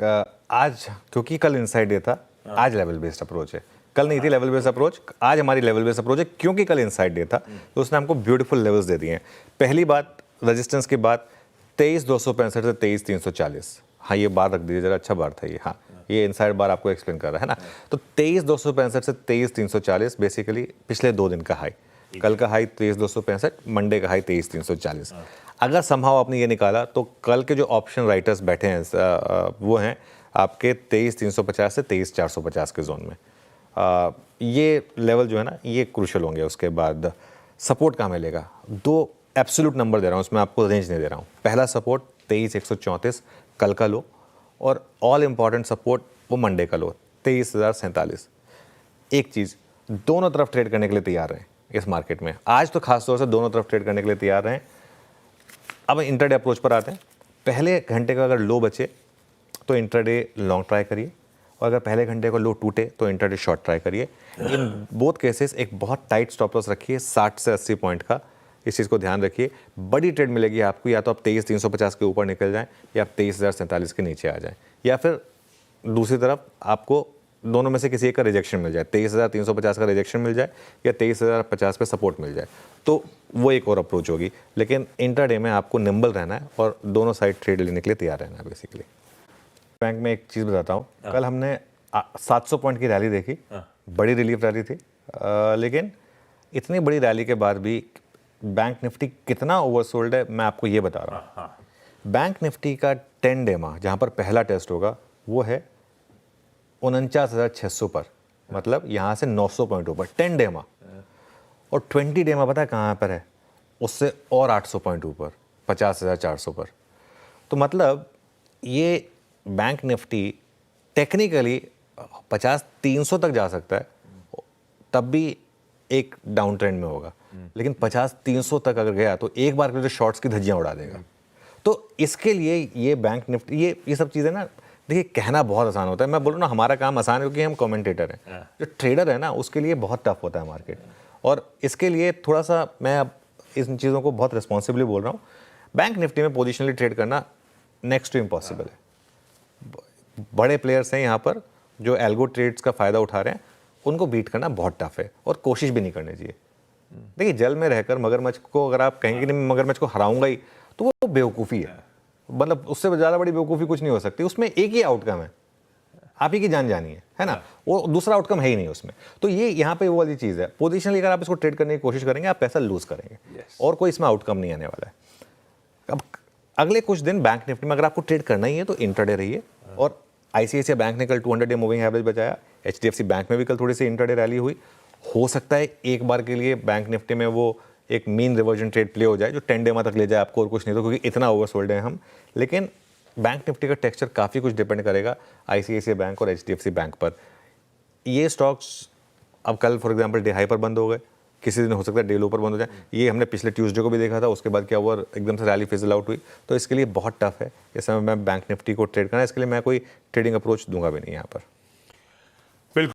आज क्योंकि कल इनसाइड डे था, आज लेवल बेस्ड अप्रोच है। कल नहीं थी लेवल बेस्ड अप्रोच, आज हमारी लेवल बेस्ड अप्रोच है क्योंकि कल इनसाइड डे था, तो उसने हमको ब्यूटीफुल लेवल्स दे दिए हैं। पहली बात रेजिस्टेंस की बात 23,265 से 23,340। हाँ, ये बार रख दीजिए जरा, अच्छा बार था ये। हाँ, ये इनसाइड बार आपको एक्सप्लेन कर रहा है ना। तो 23,265 से 23,340 बेसिकली पिछले 2 दिन का हाई। कल का हाई 23,265, मंडे का हाई 23,340। अगर संभव आपने ये निकाला तो कल के जो ऑप्शन राइटर्स बैठे हैं वो हैं आपके 23,350 से 23,450 के जोन में। ये लेवल जो है ना, ये क्रूशल होंगे। उसके बाद सपोर्ट कहाँ मिलेगा? 2 एब्सोल्यूट नंबर दे रहा हूँ, उसमें आपको रेंज नहीं दे रहा हूँ। पहला सपोर्ट 23,134 कल का लो, और ऑल इंपॉर्टेंट सपोर्ट वो मंडे का लो 23,047। एक चीज़, दोनों तरफ ट्रेड करने के लिए तैयार हैं इस मार्केट में। आज तो खास तौर से दोनों तरफ ट्रेड करने के लिए तैयार हैं। अब इंटरडे अप्रोच पर आते हैं। पहले घंटे का अगर लो बचे तो इंटरडे लॉन्ग ट्राई करिए, और अगर पहले घंटे का लो टूटे तो इंटरडे शॉर्ट ट्राई करिए। इन बोथ केसेस एक बहुत टाइट स्टॉप लॉस रखिए 60 से 80 पॉइंट का। इस चीज़ को ध्यान रखिए। बड़ी ट्रेड मिलेगी आपको, या तो आप 23,350 के ऊपर निकल जाएं, या आप 23,047 के नीचे आ जाएं, या फिर दूसरी तरफ आपको दोनों में से किसी एक का रिजेक्शन मिल जाए, 23,350 का रिजेक्शन मिल जाए, या 23,050 पे सपोर्ट मिल जाए, तो वो एक और अप्रोच होगी। लेकिन इंट्राडे में आपको निम्बल रहना है और दोनों साइड ट्रेड लेने के लिए तैयार रहना है बेसिकली। बैंक में एक चीज़ बताता हूँ, कल हमने 700 पॉइंट की रैली देखी, बड़ी रिलीफ रैली थी, लेकिन इतनी बड़ी रैली के बाद भी बैंक निफ्टी कितना ओवरसोल्ड है मैं आपको ये बता रहा हूँ। बैंक निफ्टी का 10 डे माह जहाँ पर पहला टेस्ट होगा वो है 49,600 पर, मतलब यहाँ से 900 पॉइंट ऊपर 10 डे माह। और 20 डे माह पता है कहाँ पर है? उससे और 800 पॉइंट ऊपर 50,400 पर। तो मतलब ये बैंक निफ्टी टेक्निकली 50,300 तक जा सकता है, तब भी एक डाउन ट्रेंड में होगा। लेकिन 50,300 तक अगर गया तो एक बार के लिए शॉर्ट्स की धज्जियां उड़ा देगा। तो इसके लिए ये बैंक निफ्टी, ये सब चीज़ें ना, देखिए कहना बहुत आसान होता है। मैं बोलूँ ना, हमारा काम आसान है क्योंकि हम कमेंटेटर हैं। जो ट्रेडर है ना, उसके लिए बहुत टफ होता है मार्केट। और इसके लिए थोड़ा सा मैं अब इन चीज़ों को बहुत रिस्पॉन्सिबली बोल रहा हूँ। बैंक निफ्टी में पोजिशनली ट्रेड करना नेक्स्ट टू इम्पॉसिबल है। बड़े प्लेयर्स हैं यहाँ पर जो एल्गो ट्रेड्स का फ़ायदा उठा रहे हैं, उनको बीट करना बहुत टफ है और कोशिश भी नहीं करनी चाहिए। देखिए, जल में रहकर मगरमच्छ को अगर आप कहेंगे कि मैं मगरमच्छ को हराऊंगा ही, तो वो बेवकूफ़ी है। मतलब उससे ज़्यादा बड़ी बेवकूफ़ी कुछ नहीं हो सकती। उसमें एक ही आउटकम है, आप ही की जान जानी है ना। वो दूसरा आउटकम है ही नहीं उसमें। तो ये यहाँ पे वो वाली चीज़ है। पोजिशनली अगर आप इसको ट्रेड करने की कोशिश करेंगे, आप पैसा लूज करेंगे, और कोई इसमें आउटकम नहीं आने वाला है। अब अगले कुछ दिन बैंक निफ्टी में अगर आपको ट्रेड करना ही है तो इंट्राडे रहिए। और ICICI बैंक ने कल 200 डे मूविंग एवरेज बचाया। HDFC बैंक में भी कल थोड़ी सी इंट्राडे रैली हुई। हो सकता है एक बार के लिए बैंक निफ्टी में वो एक मीन रिवर्जन ट्रेड प्ले हो जाए जो 10 डे तक ले जाए आपको, और कुछ नहीं तो, क्योंकि इतना ओवरसोल्ड है हम। लेकिन बैंक निफ्टी का टेक्सचर काफ़ी कुछ डिपेंड करेगा ICICI बैंक और HDFC बैंक पर। ये स्टॉक्स अब कल फॉर एग्जांपल डे हाई पर बंद हो गए, किसी दिन हो सकता है डे लो पर बंद हो जाए। ये हमने पिछले ट्यूसडे को भी देखा था, उसके बाद क्या हुआ, एकदम से रैली फिजल आउट हुई। तो इसके लिए बहुत टफ है इस समय मैं बैंक निफ्टी को ट्रेड करना। इसके लिए मैं कोई ट्रेडिंग अप्रोच दूंगा भी नहीं यहाँ पर।